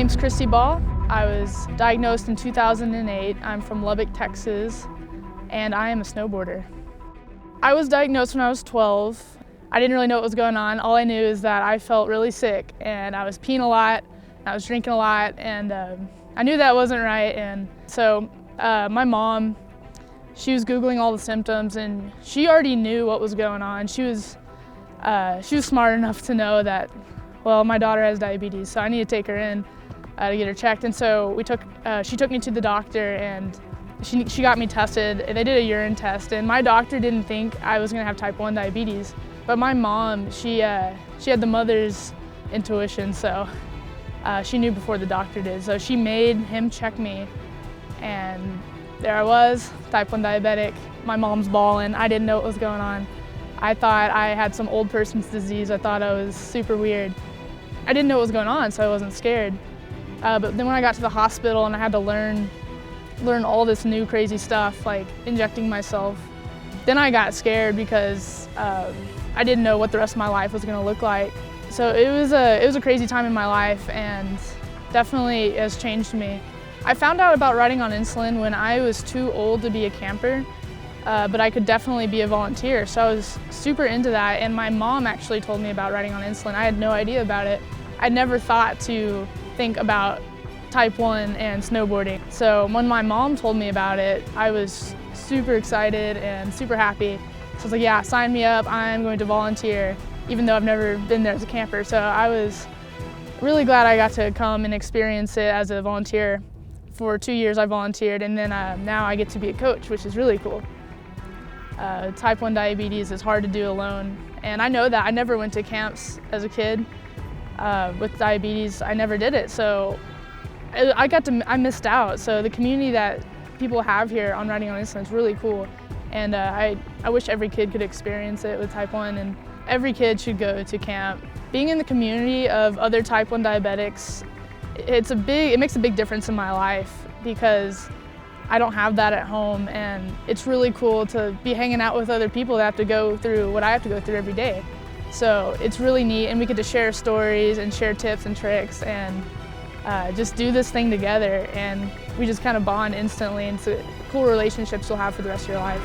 name's Christy Baugh. I was diagnosed in 2008. I'm from Lubbock, Texas, and I am a snowboarder. I was diagnosed when I was 12. I didn't really know what was going on. All I knew is that I felt really sick, and I was peeing a lot, and I was drinking a lot, and I knew that wasn't right. And so my mom, she was Googling all the symptoms, and she already knew what was going on. She was smart enough to know that, well, my daughter has diabetes, so I need to take her in to get her checked. And so she took me to the doctor, and she got me tested. They did a urine test, and my doctor didn't think I was gonna have type 1 diabetes. But my mom, she had the mother's intuition, so she knew before the doctor did. So she made him check me, and there I was, type 1 diabetic. My mom's bawling. I didn't know what was going on. I thought I had some old person's disease. I thought I was super weird. I didn't know what was going on, so I wasn't scared. But then when I got to the hospital and I had to learn all this new crazy stuff, like injecting myself, then I got scared because I didn't know what the rest of my life was gonna look like. So it was a crazy time in my life, and definitely has changed me. I found out about riding on insulin when I was too old to be a camper, but I could definitely be a volunteer. So I was super into that, and my mom actually told me about riding on insulin. I had no idea about it. I'd never thought to think about type 1 and snowboarding. So when my mom told me about it, I was super excited and super happy. So I was like, yeah, sign me up, I'm going to volunteer, even though I've never been there as a camper. So I was really glad I got to come and experience it as a volunteer. For 2 years I volunteered, and then now I get to be a coach, which is really cool. Type 1 diabetes is hard to do alone, and I know that. I never went to camps as a kid with diabetes. I never did it, so I missed out. So the community that people have here on riding on insulin is really cool, and I wish every kid could experience it with type 1, and every kid should go to camp. Being in the community of other type 1 diabetics, it makes a big difference in my life, because I don't have that at home, and it's really cool to be hanging out with other people that have to go through what I have to go through every day. So it's really neat, and we get to share stories and share tips and tricks, and just do this thing together, and we just kind of bond instantly, and it's cool relationships you'll have for the rest of your life.